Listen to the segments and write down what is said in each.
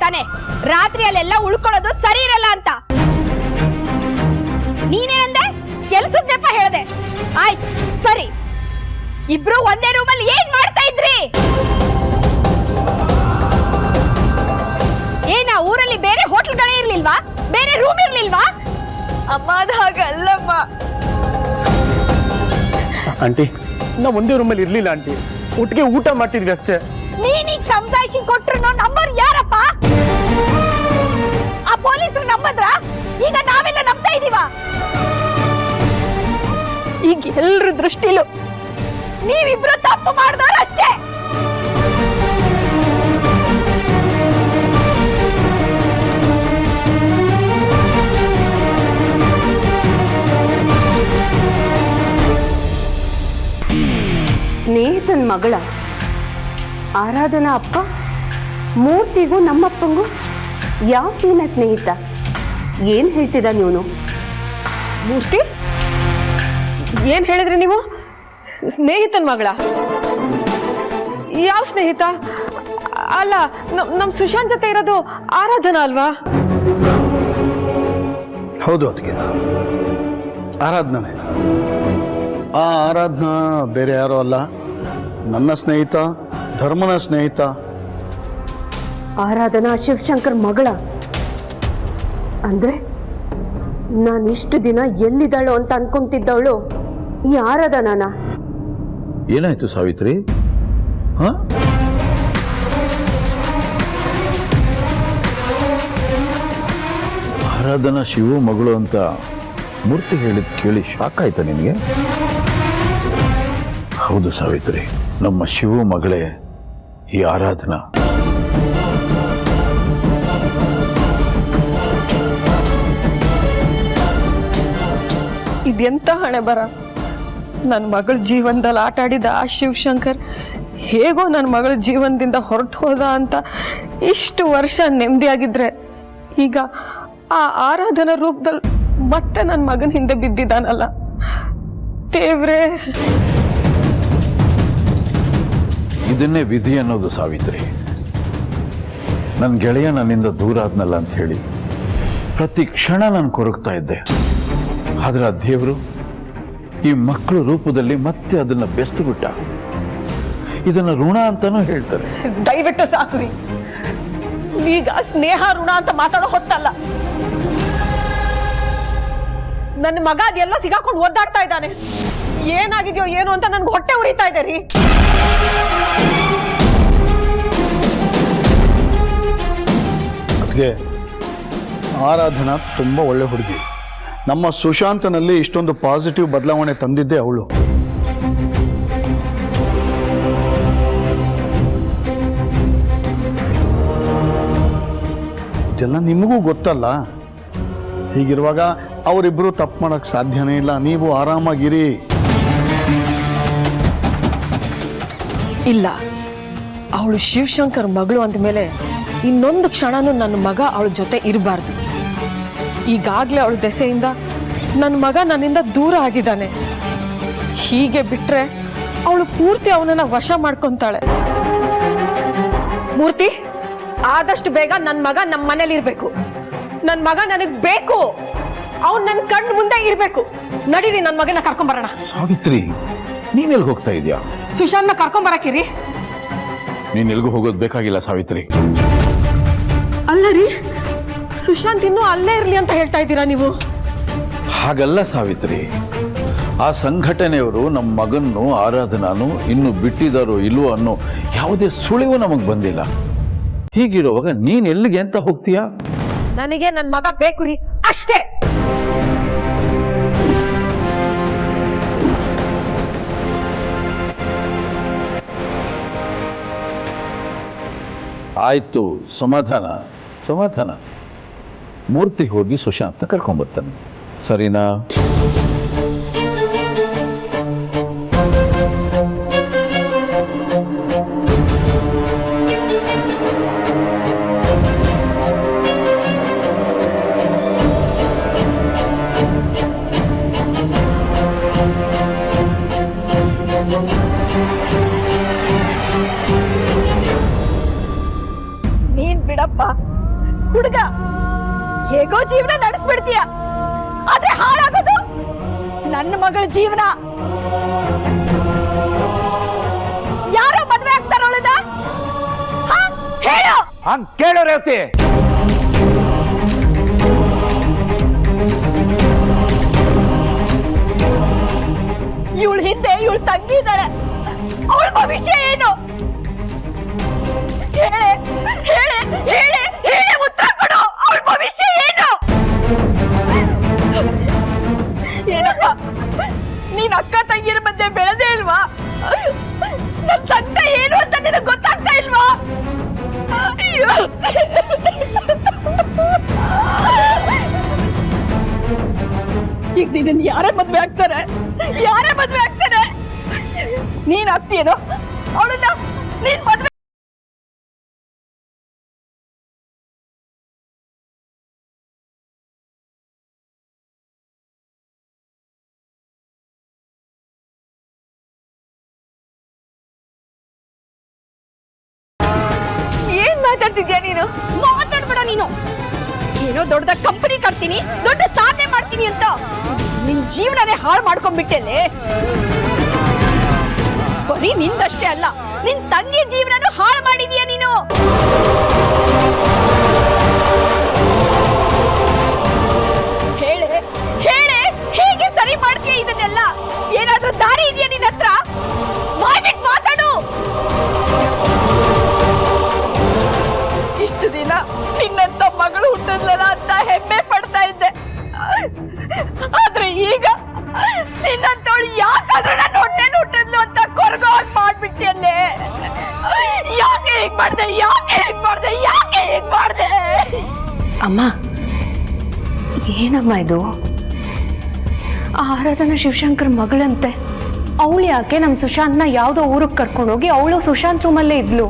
ತಾನೆ ರಾತ್ರಿ ಅಲ್ಲೆಲ್ಲ ಉಳ್ಕೊಳ್ಳೋದು ಸರಿ ಇರಲ್ಲ ಅಂತ. ನೀನೇನಂದೆ? ಕೆಲಸದ ನೆಪ ಹೇಳ್ದೆ. ಆಯ್ತು ಸರಿ, ಇಬ್ರು ಒಂದೇ ರೂಮಲ್ಲಿ ಏನ್ ಮಾಡ್ತಾ ಇದ್ರಿ? ಏನ ಊರಲ್ಲಿ ಬೇರೆ ಹೋಟೆಲ್ಗಳೇ ಇರ್ಲಿಲ್ವಾ? ಬೇರೆ ರೂಮ್ ಇರ್ಲಿಲ್ವಾ? ಅಮ್ಮ ಅದು ಹಾಗಲ್ಲಮ್ಮ. ಆಂಟಿ ನಾವು ಒಂದೇ ರೂಮಲ್ಲಿ ಇರ್ಲಿಲ್ಲ ಆಂಟಿ, ಒಟ್ಟಿಗೆ ಊಟ ಮಾಡ್ತಿದ್ವಿ ಅಷ್ಟೇ. ನೀನೀಗ ಸಮಜಾಯಿಷಿ ಕೊಟ್ರು ನಂಬರ್ ಯಾರಪ್ಪ? ಆ ಪೊಲೀಸರು ನಂಬದ್ರ? ಈಗ ನಾವೆಲ್ಲ ನಂಬ್ತಾ ಇದೀವ? ಈಗ ಎಲ್ರ ದೃಷ್ಟಿಲು ನೀವಿಬ್ರು ತಪ್ಪು ಮಾಡಿದವ್ರು ಅಷ್ಟೇ. ಸ್ನೇಹಿತನ ಮಗಳ ಆರಾಧನಾ ಅಪ್ಪ ಮೂರ್ತಿಗೂ ನಮ್ಮಪ್ಪಂಗೂ ಯಾವ ಸೀಮೆ ಸ್ನೇಹಿತ? ಏನು ಹೇಳ್ತಿದ್ದ ನೀನು? ಮೂರ್ತಿ ಏನ್ ಹೇಳಿದ್ರಿ ನೀವು? ಸ್ನೇಹಿತನ ಮಗಳ? ಯಾವ ಸ್ನೇಹಿತ? ಅಲ್ಲ, ನಮ್ ಸುಶಾಂತ್ ಜೊತೆ ಇರೋದು ಆರಾಧನಾ ಅಲ್ವಾ? ಹೌದು, ಅದಕ್ಕೆ ಆರಾಧನೆ. ಆ ಆರಾಧನಾ ಬೇರೆ ಯಾರೋ ಅಲ್ಲ, ನನ್ನ ಸ್ನೇಹಿತ, ಧರ್ಮನ ಸ್ನೇಹಿತ. ಆರಾಧನಾ ಶಿವಶಂಕರ್ ಮಗಳ ಅಂದ್ರೆ ನಾನಿಷ್ಟು ದಿನ ಎಲ್ಲಿದ್ದಾಳೋ ಅಂತ ಅನ್ಕೊಂತಿದ್ದವಳು ಈ ಆರಾಧನಾನ. ಏನಾಯ್ತು ಸಾವಿತ್ರಿ? ಆರಾಧನಾ ಶಿವು ಮಗಳು ಅಂತ ಮೂರ್ತಿ ಹೇಳಿದ್ ಕೇಳಿ ಶಾಕ್ ಆಯ್ತಾ ನಿನಗೆ? ಹೌದು ಸಾವಿತ್ರಿ, ನಮ್ಮ ಶಿವು ಮಗಳೇ ಈ ಆರಾಧನಾ. ಇದೆಂತ ಹಣೆ ಬರ. ನನ್ನ ಮಗಳ ಜೀವನದಲ್ಲಿ ಆಟ ಆಡಿದ ಆ ಶಿವಶಂಕರ್ ಹೇಗೋ ನನ್ನ ಮಗಳ ಜೀವನದಿಂದ ಹೊರಟು ಹೋದ ಅಂತ ಇಷ್ಟು ವರ್ಷ ನೆಮ್ಮದಿಯಾಗಿದ್ರೆ, ಈಗ ಆ ಆರಾಧನಾ ರೂಪದಲ್ಲಿ ಮತ್ತೆ ನನ್ನ ಮಗನ ಹಿಂದೆ ಬಿದ್ದಿದ್ದಾನಲ್ಲ ದೇವ್ರೇ. ಇದನ್ನೇ ವಿಧಿ ಅನ್ನೋದು ಸಾವಿತ್ರಿ. ನನ್ನ ಗೆಳೆಯ ನನ್ನಿಂದ ದೂರ ಆದ್ನಲ್ಲ ಅಂತ ಹೇಳಿ ಪ್ರತಿ ಕ್ಷಣ ನಾನು ಕೊರಗ್ತಾ ಇದ್ದೆ. ಆದ್ರೆ ಆ ದೇವರು ಈ ಮಕ್ಕಳು ರೂಪದಲ್ಲಿ ಮತ್ತೆ ಅದನ್ನ ಬೆಸ್ತು ಬಿಟ್ಟ. ಇದನ್ನ ಋಣ ಅಂತಾನೂ ಹೇಳ್ತಾರೆ. ದಯವಿಟ್ಟು ಸಾಕ್ರಿ, ಈಗ ಸ್ನೇಹ ಋಣ ಅಂತ ಮಾತಾಡೋ ಹೊತ್ತಲ್ಲ. ನನ್ನ ಮಗ ಅದೆಲ್ಲೋ ಸಿಗಾಕೊಂಡು ಒದ್ದಾಡ್ತಾ ಇದ್ದಾನೆ. ಏನಾಗಿದೆಯೋ ಏನು ಅಂತ ನನ್ಗೆ ಹೊಟ್ಟೆ ಉರಿತಾ ಇದೆ ರೀ. ಅದಕ್ಕೆ ಆರಾಧನಾ ತುಂಬ ಒಳ್ಳೆ ಹುಡುಗಿ. ನಮ್ಮ ಸುಶಾಂತನಲ್ಲಿ ಇಷ್ಟೊಂದು ಪಾಸಿಟಿವ್ ಬದಲಾವಣೆ ತಂದಿದ್ದೆ ಅವಳು. ಇದೆಲ್ಲ ನಿಮಗೂ ಗೊತ್ತಲ್ಲ. ಹೀಗಿರುವಾಗ ಅವರಿಬ್ಬರು ತಪ್ಪು ಮಾಡಕ್ ಸಾಧ್ಯನೇ ಇಲ್ಲ. ನೀವು ಆರಾಮಾಗಿರಿ. ಇಲ್ಲ, ಅವಳು ಶಿವಶಂಕರ್ ಮಗಳು ಅಂದಮೇಲೆ ಇನ್ನೊಂದು ಕ್ಷಣನೂ ನನ್ನ ಮಗ ಅವಳ ಜೊತೆ ಇರಬಾರ್ದು. ಈಗಾಗ್ಲೇ ಅವಳ ದೆಸೆಯಿಂದ ನನ್ನ ಮಗ ನನ್ನಿಂದ ದೂರ ಆಗಿದ್ದಾನೆ. ಹೀಗೆ ಬಿಟ್ರೆ ಅವಳು ಪೂರ್ತಿ ಅವನನ್ನ ವಶ ಮಾಡ್ಕೊಂತಾಳೆ. ಮೂರ್ತಿ, ಆದಷ್ಟು ಬೇಗ ನನ್ನ ಮಗ ನಮ್ಮ ಮನೇಲಿ ಇರ್ಬೇಕು. ನನ್ನ ಮಗ ನನಗ್ ಬೇಕು. ಅವ್ನು ನನ್ನ ಕಣ್ಣು ಮುಂದೆ ಇರ್ಬೇಕು. ನಡೀರಿ, ನನ್ನ ಮಗನ ಕರ್ಕೊಂಬರೋಣ. ಸಾವಿತ್ರಿ, ನೀನೆಲ್ಗೆ ಹೋಗ್ತಾ ಇದೀಯಾ? ಸುಶಾಂತ್ನ ಕರ್ಕೊಂಬರಕ್ಕಿರಿ. ನೀನ್ ಎಲ್ಗೂ ಹೋಗೋದು ಬೇಕಾಗಿಲ್ಲ ಸಾವಿತ್ರಿ. ಅಲ್ಲ ರೀ, ಸುಶಾಂತ್ ಇನ್ನೂ ಅಲ್ಲೇ ಇರ್ಲಿ ಅಂತ ಹೇಳ್ತಾ ಇದ್ದೀರಾ ನೀವು? ಹಾಗಲ್ಲ ಸಾವಿತ್ರಿ, ಆ ಸಂಘಟನೆಯವರು ನಮ್ಮ ಮಗನ್ನು ಆರಾಧನಾನು ಇನ್ನು ಬಿಟ್ಟಿದ್ದಾರೋ ಇಲ್ವೋ ಅನ್ನೋ ಯಾವುದೇ ಸುಳಿವು ನಮಗ್ ಬಂದಿಲ್ಲ. ಹೀಗಿರುವಾಗ ನೀನ್ ಎಲ್ಲಿಗೆ ಅಂತ ಹೋಗ್ತೀಯಾ? ನನಗೆ ನನ್ನ ಮಗ ಬೇಕು ರೀ, ಅಷ್ಟೇ. ಆಯ್ತು, ಸಮಾಧಾನ ಸಮಾಧಾನ. ಮೂರ್ತಿ ಹೋಗಿ ಸುಶಾಂತ ಕರ್ಕೊಂಡ್ಬರ್ತಾನೆ, ಸರಿನಾ? ನೀನ್ ಬಿಡಪ್ಪ, ಹುಡುಗ ಹೇಗೋ ಜೀವನ ನಡೆಸ್ಬಿಡ್ತೀಯ, ಆದ್ರೆ ಹಾಳಾಗೋದು ನನ್ನ ಮಗಳ ಜೀವನ. ಯಾರೋ ಮದ್ವೆ ಆಗ್ತಾರೊಳದ ಹೇಳು. ಹಂಗ್ ಕೇಳೋ ರೇವತಿ. ಇವಳ ಹಿಂದೆ ಇವಳು ತಂಗಿ ಇದ್ದಾಳೆ, ಅವಳ ಭವಿಷ್ಯ ಏನು? ಹೇಳೆ ಹೇಳೆ ಹೇಳೆ ಹೇಳೆ, ಉತ್ತರ ಕೊಡು. ಅವಳ ಭವಿಷ್ಯ ಏನು? ಏನಪ್ಪ, ನೀನ್ ಅಕ್ಕ ತಂಗಿರ ಮಧ್ಯೆ ಬೆಳೆದೇ ಇಲ್ವಾ? ನನ್ ಸಂಕಟ ಏನು ಅಂತ ನಿನಗೆ ಗೊತ್ತಾಗ್ತಾ ಇಲ್ವಾ? ಅಯ್ಯೋ, ಈಗ ನೀನ್ ಯಾರೇ ಮದ್ವೆ ಆಗ್ತಾರೆ? ಯಾರೇ ಮದ್ವೆ ಆಗ್ತಾರೆ? ನೀನ್ ಆಗ್ತೀಯೇನೋ ಅವಳನ್ನ? ನೀನ್ ಮದ್ವೆ ಏನ್ ಮಾತಾಡ್ತಿದ್ಯಾ ನೀನು? ಮಾತಾಡ್ಬೇಡ ನೀನು. ಏನೋ ದೊಡ್ಡದ ಕಂಪನಿ ಕಟ್ತೀನಿ, ದೊಡ್ಡ ಸಾಧನೆ ಮಾಡ್ತೀನಿ ಅಂತ ನಿನ್ ಜೀವನನೇ ಹಾಳು ಮಾಡ್ಕೊಂಡ್ಬಿಟ್ಟೆಲೆ. ಬರೀ ನಿಂದಷ್ಟೇ ಅಲ್ಲ, ನಿನ್ ತಂಗಿ ಜೀವನನು ಹಾಳು ಮಾಡಿದೀಯ ನೀನು. ಹೇಳೆ ಹೇಳೆ, ಹೇಗೆ ಸರಿ ಮಾಡ್ತೀಯ ಇದನ್ನೆಲ್ಲ? ಏನಾದ್ರೂ ದಾರಿ ಇದೆಯಾ ನಿನ್ನ ಹತ್ರ? ಬಾಯ್ಬಿಟ್ಟು ಮಾತಾಡು. ಇಷ್ಟು ದಿನ ನಿನ್ನಂತ ಮಗಳು ಹುಟ್ಟಿದ್ಲಲ್ಲ ಅಂತ ಹೆಮ್ಮೆ ಪಡ್ತಾ ಇದ್ದೆ, ಆದ್ರೆ ಈಗ ನಿನ್ನಂತವಳು ಯಾಕಾದ್ರೂ ನನ್ನ ಹೊಟ್ಟೆಲಿ ಹುಟ್ಟಿದ್ಲು ಅಂತ ಕೊರಗೋಗಿ ಮಾಡ್ಬಿಟ್ಟಿಯಲ್ಲೇ. ಯಾಕೆ ಹೀಗ್ ಮಾಡ್ದೆ? ಯಾಕೆ ಹೀಗ್ ಮಾಡ್ದೆ? ಯಾಕೆ ಹೀಗ್ ಮಾಡ್ದೆ? ಅಮ್ಮ, ಏನಮ್ಮ ಇದು? ಆ ಆರಾಧನಾ ಶಿವಶಂಕರ್ ಮಗಳಂತೆ. ಅವಳು ಯಾಕೆ ನಮ್ಮ ಸುಶಾಂತ್ನ ಯಾವುದೋ ಊರಿಗೆ ಕರ್ಕೊಂಡೋಗಿ ಅವಳು ಸುಶಾಂತ್ ರೂಮಲ್ಲೇ ಇದ್ಲು?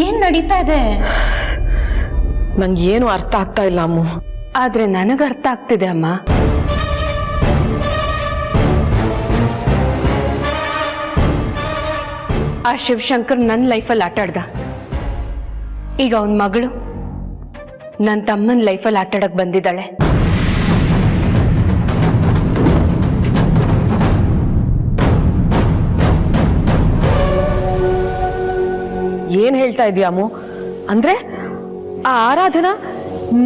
ಏನ್ ನಡೀತಾ ಇದೆ? ನಂಗೆ ಏನು ಅರ್ಥ ಆಗ್ತಾ ಇಲ್ಲ ಅಮ್ಮು. ಆದ್ರೆ ನನಗೆ ಅರ್ಥ ಆಗ್ತಿದೆ ಅಮ್ಮ. ಆ ಶಿವಶಂಕರ್ ನನ್ನ ಲೈಫಲ್ಲಿ ಆಟ ಆಡ್ದ. ಈಗ ಅವನ ಮಗಳು ನನ್ನ ತಮ್ಮನ ಲೈಫಲ್ಲಿ ಆಟ ಆಡಕ್ ಬಂದಿದ್ದಾಳೆ. ಏನ್ ಹೇಳ್ತಾ ಇದೀಯ ಅಮ್ಮು? ಅಂದ್ರೆ ಆ ಆರಾಧನಾ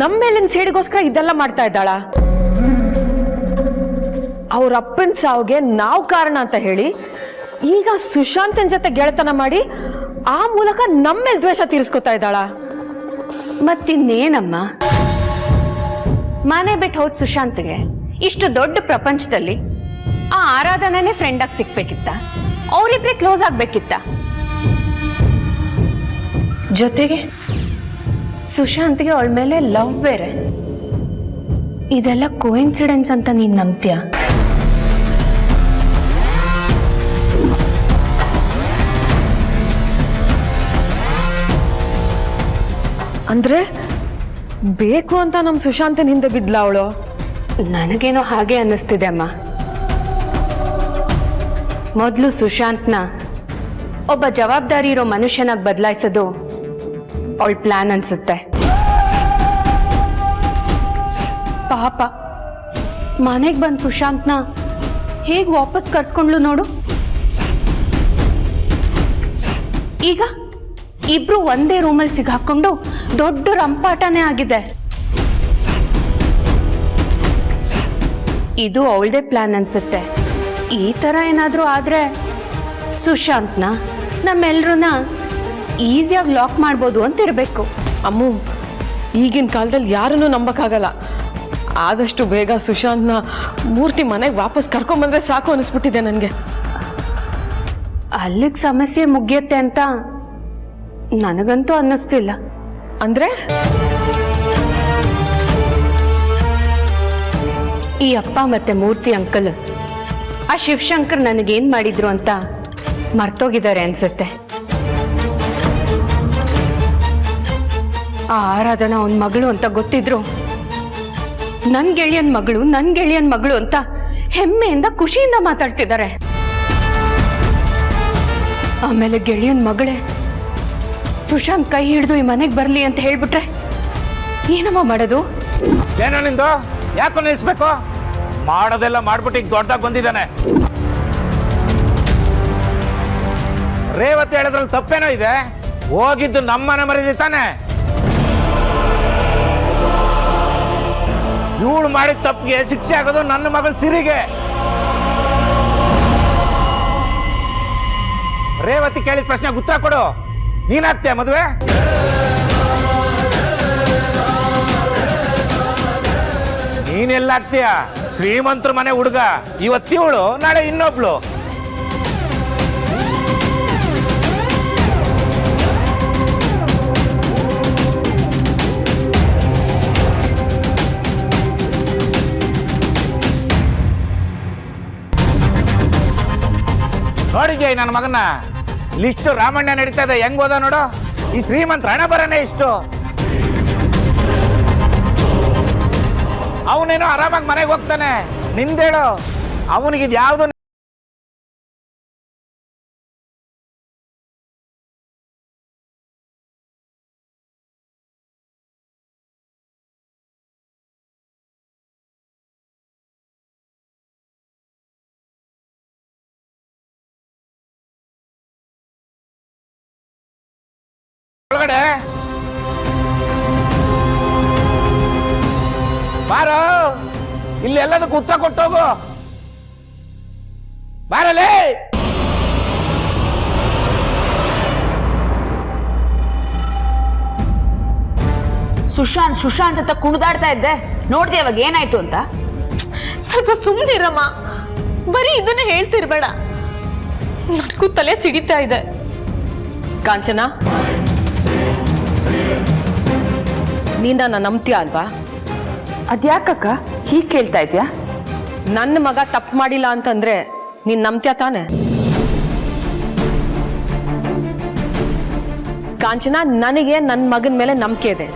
ನಮ್ಮ ಮೇಲಿನ ಸೇಡಿಗೋಸ್ಕರ ಇದೆಲ್ಲ ಮಾಡ್ತಾ ಇದ್ದಾಳ? ಅವ್ರ ಅಪ್ಪನ ಸಾವಿಗೆ ನಾವು ಕಾರಣ ಅಂತ ಹೇಳಿ ಈಗ ಸುಶಾಂತನ್ ಜೊತೆ ಗೆಳೆತನ ಮಾಡಿ ಆ ಮೂಲಕ ನಮ್ಮ ಮೇಲೆ ದ್ವೇಷ ತೀರಿಸ್ಕೊತಾ ಇದ್ದಾಳ? ಮತ್ತಿನ್ನೇನಮ್ಮ, ಮನೆ ಬಿಟ್ಟು ಹೋದ್ ಸುಶಾಂತ್ಗೆ ಇಷ್ಟು ದೊಡ್ಡ ಪ್ರಪಂಚದಲ್ಲಿ ಆ ಆರಾಧನೆನೇ ಫ್ರೆಂಡ್ ಆಗಿ ಸಿಕ್ಬೇಕಿತ್ತ? ಅವರಿಬ್ರೆ ಕ್ಲೋಸ್ ಆಗ್ಬೇಕಿತ್ತ? ಜೊತೆಗೆ ಸುಶಾಂತ್ಗೆ ಅವಳ ಮೇಲೆ ಲವ್ ಬೇರೆ. ಇದೆಲ್ಲ ಕೋಇನ್ಸಿಡೆನ್ಸ್ ಅಂತ ನೀನ್ ನಂಬ್ತೀಯ? ಅಂದ್ರೆ ಬೇಕು ಅಂತ ನಮ್ಮ ಸುಶಾಂತನ್ ಹಿಂದೆ ಬಿದ್ಲ ಅವಳು? ನನಗೇನೋ ಹಾಗೆ ಅನ್ನಿಸ್ತಿದೆ ಅಮ್ಮ. ಮೊದಲು ಸುಶಾಂತ್ನ ಒಬ್ಬ ಜವಾಬ್ದಾರಿ ಇರೋ ಮನುಷ್ಯನಾಗಿ ಬದಲಾಯಿಸೋದು ಅವಳ ಪ್ಲಾನ್ ಅನ್ಸುತ್ತೆ. ಪಾಪ ಮನೆಗೆ ಬಂದು ಸುಶಾಂತ್ನ ಹೇಗೆ ವಾಪಸ್ ಕರ್ಸ್ಕೊಂಡ್ಲು ನೋಡು. ಈಗ ಇಬ್ರು ಒಂದೇ ರೂಮಲ್ಲಿ ಸಿಗಾಕೊಂಡು ದೊಡ್ಡ ರಂಪಾಟನೇ ಆಗಿದೆ. ಇದು ಅವಳದೇ ಪ್ಲಾನ್ ಅನ್ಸುತ್ತೆ. ಈ ತರ ಏನಾದ್ರೂ ಆದ್ರೆ ಸುಶಾಂತ್ನ ನಮ್ಮೆಲ್ರನ್ನ ಈಸಿಯಾಗಿ ಲಾಕ್ ಮಾಡ್ಬೋದು ಅಂತ ಇರಬೇಕು. ಅಮ್ಮು, ಈಗಿನ ಕಾಲದಲ್ಲಿ ಯಾರನ್ನೂ ನಂಬಕ್ಕಾಗಲ್ಲ. ಆದಷ್ಟು ಬೇಗ ಸುಶಾಂತ್ನ ಮೂರ್ತಿ ಮನೆಗೆ ವಾಪಸ್ ಕರ್ಕೊಂಬಂದ್ರೆ ಸಾಕು ಅನಿಸ್ಬಿಟ್ಟಿದೆ ನನಗೆ. ಅಲ್ಲಿಗೆ ಸಮಸ್ಯೆ ಮುಗಿಯುತ್ತೆ ಅಂತ ನನಗಂತೂ ಅನ್ನಿಸ್ತಿಲ್ಲ. ಅಂದ್ರೆ ಈ ಅಪ್ಪ ಮತ್ತೆ ಮೂರ್ತಿ ಅಂಕಲ್ ಆ ಶಿವಶಂಕರ್ ನನಗೇನ್ ಮಾಡಿದ್ರು ಅಂತ ಮರ್ತೋಗಿದ್ದಾರೆ ಅನ್ಸುತ್ತೆ. ಆ ಆರಾಧನಾ ಅವನ ಮಗಳು ಅಂತ ಗೊತ್ತಿದ್ರು ನನ್ ಗೆಳೆಯನ್ ಮಗಳು ಅಂತ ಹೆಮ್ಮೆಯಿಂದ ಖುಷಿಯಿಂದ ಮಾತಾಡ್ತಿದ್ದಾರೆ. ಆಮೇಲೆ ಗೆಳೆಯನ್ ಮಗಳೇ ಸುಶಾಂತ್ ಕೈ ಹಿಡಿದು ಈ ಮನೆಗೆ ಬರ್ಲಿ ಅಂತ ಹೇಳ್ಬಿಟ್ರೆ ಏನಮ್ಮ ಮಾಡೋದು? ಏನೋ ನಿಂದು? ಯಾಕೋ ನಿಲ್ಸ್ಬೇಕು? ಮಾಡೋದೆಲ್ಲ ಮಾಡ್ಬಿಟ್ಟು ಈಗ ದೊಡ್ಡದಾಗಿ ಬಂದಿದ್ದಾನೆ. ರೇವತಿ ಹೇಳಿದ್ರಲ್ಲಿ ತಪ್ಪೇನೋ ಇದೆ? ಹೋಗಿದ್ದು ನಮ್ಮನೆ ಮರಿದಿ ತಾನೆ. ಇವಳು ಮಾಡಿದ ತಪ್ಪಿಗೆ ಶಿಕ್ಷೆ ಆಗೋದು ನನ್ನ ಮಗಳ ಸಿರಿಗೆ. ರೇವತಿ ಕೇಳಿದ ಪ್ರಶ್ನೆ ಉತ್ತರ ಕೊಡು. ನೀನಾಗ್ತೀಯ ಮದುವೆ? ನೀನೆಲ್ಲಾಗ್ತೀಯ? ಶ್ರೀಮಂತರ ಮನೆ ಹುಡುಗ ಇವತ್ತಿವಳು, ನಾಳೆ ಇನ್ನೊಬ್ಳು. ನೋಡಿದ್ಯಾ ನನ್ನ ಮಗನ? ಲಿಸ್ಟ್ ರಾಮಣ್ಣ ನಡೀತಾ ಇದೆ, ಹೆಂಗ್ ಹೋದ ನೋಡು. ಈ ಶ್ರೀಮಂತ ಹಣ ಬರನೇ ಇಷ್ಟು. ಅವನೇನೋ ಆರಾಮಾಗಿ ಮನೆಗೆ ಹೋಗ್ತಾನೆ. ನಿಂದೇಳು, ಅವನಿಗೆ ಯಾವ್ದು ಒಳಗಡೆ ಬಾರೋ, ಇಲ್ಲಿ ಎಲ್ಲದಕ್ಕೂ ಉತ್ತರ ಕೊಟ್ಟೋಗು. ಬಾರಲೇ. ಸುಶಾಂತ್ ಅಂತ ಕುಣಿದಾಡ್ತಾ ಇದ್ದೆ, ನೋಡ್ದೆ ಅವಾಗ ಏನಾಯ್ತು ಅಂತ? ಸ್ವಲ್ಪ ಸುಮ್ಮನಿರಮ್ಮ, ಬರೀ ಇದನ್ನ ಹೇಳ್ತಿರ್ಬೇಡ. ನನಗೂ ತಲೆ ಸಿಡಿತಾ ಇದೆ. ಕಾಂಚನ, ನೀನ್ ನನ್ನ ನಂಬ್ತೀಯ ಅಲ್ವಾ? ಅದ್ಯಾಕಕ್ಕ ಹೀಗೆ ಕೇಳ್ತಾ ಇದ್ಯಾ? ನನ್ನ ಮಗ ತಪ್ಪು ಮಾಡಿಲ್ಲ ಅಂತಂದ್ರೆ ನೀನ್ ನಂಬ್ತೀಯ ತಾನೆ? ಕಾಂಚನ, ನನಗೆ ನನ್ನ ಮಗನ ಮೇಲೆ ನಂಬಿಕೆ ಇದೆ.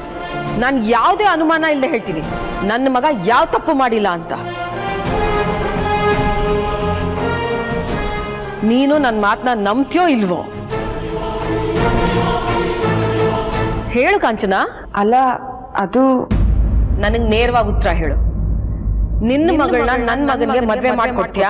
ನಾನು ಯಾವುದೇ ಅನುಮಾನ ಇಲ್ಲದೆ ಹೇಳ್ತೀನಿ, ನನ್ನ ಮಗ ಯಾವ ತಪ್ಪು ಮಾಡಿಲ್ಲ ಅಂತ. ನೀನು ನನ್ನ ಮಾತನ್ನ ನಂಬ್ತೀಯೋ ಇಲ್ವೋ ಹೇಳು ಕಾಂಚನ. ಅಲ್ಲ, ಅದು ನನಗೆ ನೇರವಾಗಿ ಉತ್ತರ ಹೇಳು. ನಿನ್ನ ಮಗಳನ್ನ ನನ್ನ ಮಗನಿಗೆ ಮದುವೆ ಮಾಡ್ಕೊಡ್ತೀಯಾ?